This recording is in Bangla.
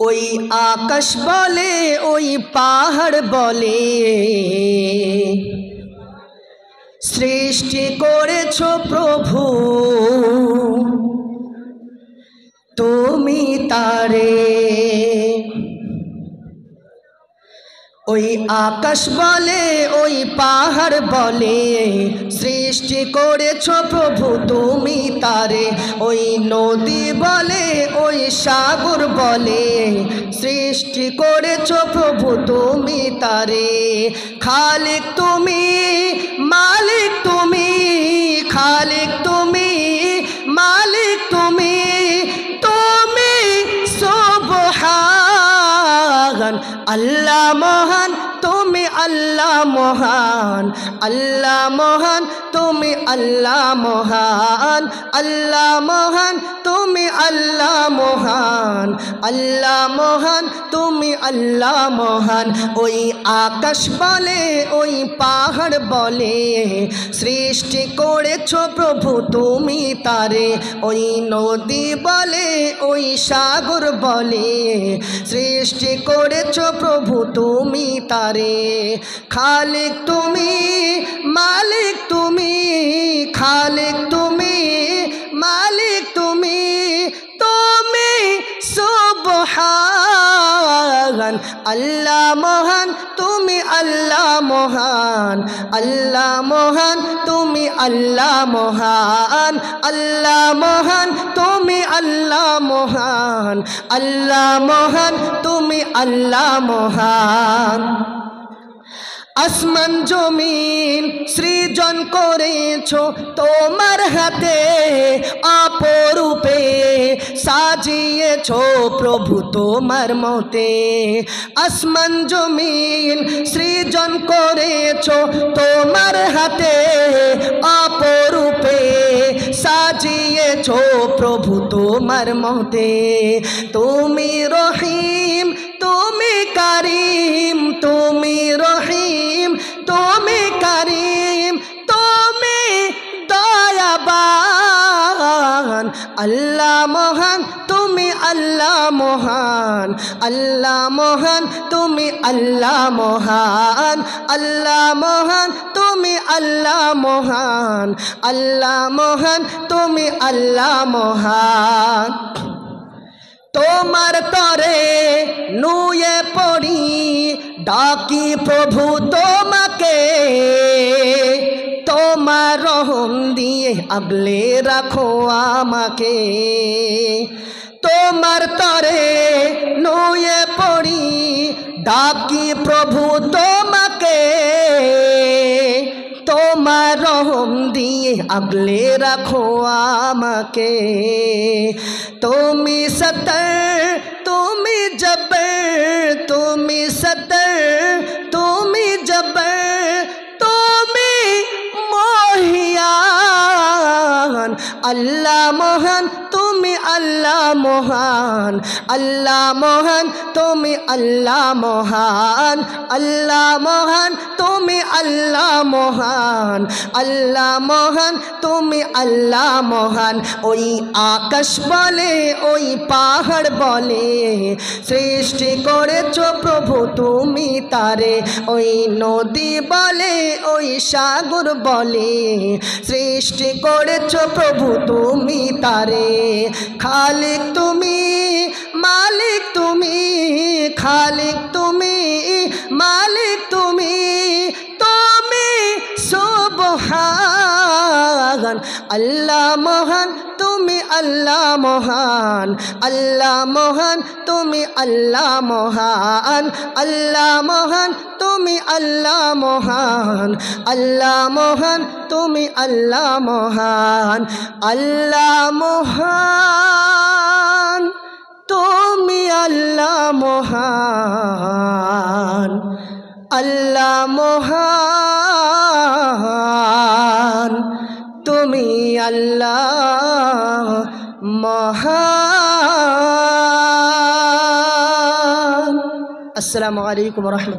ওই আকাশ বলে ওই পাহাড় বলে সৃষ্টি করেছো প্রভু তুমি তারে। ওই আকাশ বলে ওই পাহাড় বলে সৃষ্টি করেছো প্রভু তুমি তারে। ওই নদী বলে ওই সাগর বলে সৃষ্টি করেছো প্রভু তুমি তারে। খালিক তুমি মালিক তুমি, খালিক তুমি মালিক তুমি, তুমি সুবহান আল্লাহ মহান তুমি আল্লাহ মহান, আল্লাহ মহান তুমি আল্লাহ মহান, আল্লাহ মহান তুমি আল্লাহ মহান, আল্লাহ মহান তুমি আল্লাহ মহান। ওই আকাশ বলে ওই পাহাড় বলে সৃষ্টি করেছো প্রভু তুমি তারে। ওই নদী বলে ওই সাগর বলে সৃষ্টি করেছো প্রভু তুমি তারে। খালিক তুমি মালিক তুমি, খালিক তুমি মালিক তুমি, তুমি সুবহান আল্লাহ মহান তুমি আল্লাহ মহান, আল্লাহ মহান তুমি আল্লাহ মহান, আল্লাহ মহান তুমি আল্লাহ মহান, আল্লাহ মহান তুমি আল্লাহ মহান। আসমান জমিন সৃজন করেছো তোমার হাতে, অপরূপে সাজিয়েছো প্রভু তোমার মতে। আসমান জমিন সৃজন করেছো তোমার হাতে, অপরূপে সাজিয়েছো প্রভু তোমার মতে। তুমি রহিম তুমি কারিম, তুমি রহিম তুমি কারিম, তুমি দয়াবান আল্লাহ মহান তুমি আল্লাহ মহান, আল্লাহ মহান তুমি আল্লাহ মহান, আল্লাহ মহান তুমি আল্লাহ মহান, আল্লাহ মহান তুমি আল্লাহ মহান। তোমার তরে নুয়ে পড়ি ডাকি প্রভু তোমাকে, তোমার রহম দিয়ে আগলে রাখো আমাকে। তোমার তরে নুয়ে পড়ি ডাকি প্রভু তোমাকে, তোমার রহম দিয়ে আগলে রাখো আমাকে। তুমি সতর তুমি জবর, তুমি সতর তুমি জবর, তুমি মহিয়ান আল্লাহ মহান তুমি আল্লাহ মহান, আল্লাহ মহান তুমি আল্লাহ মহান, আল্লাহ মহান তুমি আল্লাহ মহান, আল্লাহ মহান তুমি আল্লাহ মহান। ওই আকাশ বলে ওই পাহাড় বলে সৃষ্টি করেছো প্রভু তুমি তারে। ওই নদী বলে ওই সাগর বলে সৃষ্টি করেছো প্রভু তুমি তারে। খালিক তুমি মালিক তুমি, খালিক তুমি মালিক তুমি, তুমি সুবহান আল্লাহ মহান তুমি আল্লাহ মহান, আল্লাহ মহান তুমি আল্লাহ মহান, আল্লাহ মহান তুমি আল্লাহ মহান, আল্লাহ মহান তুমি আল্লাহ মহান, আল্লাহ মহান তুমি আল্লাহ মহান, আল্লাহ মহান তুমি আল্লাহ মহান। আসসালামু আলাইকুম ওয়া রাহমাতুল্লাহ।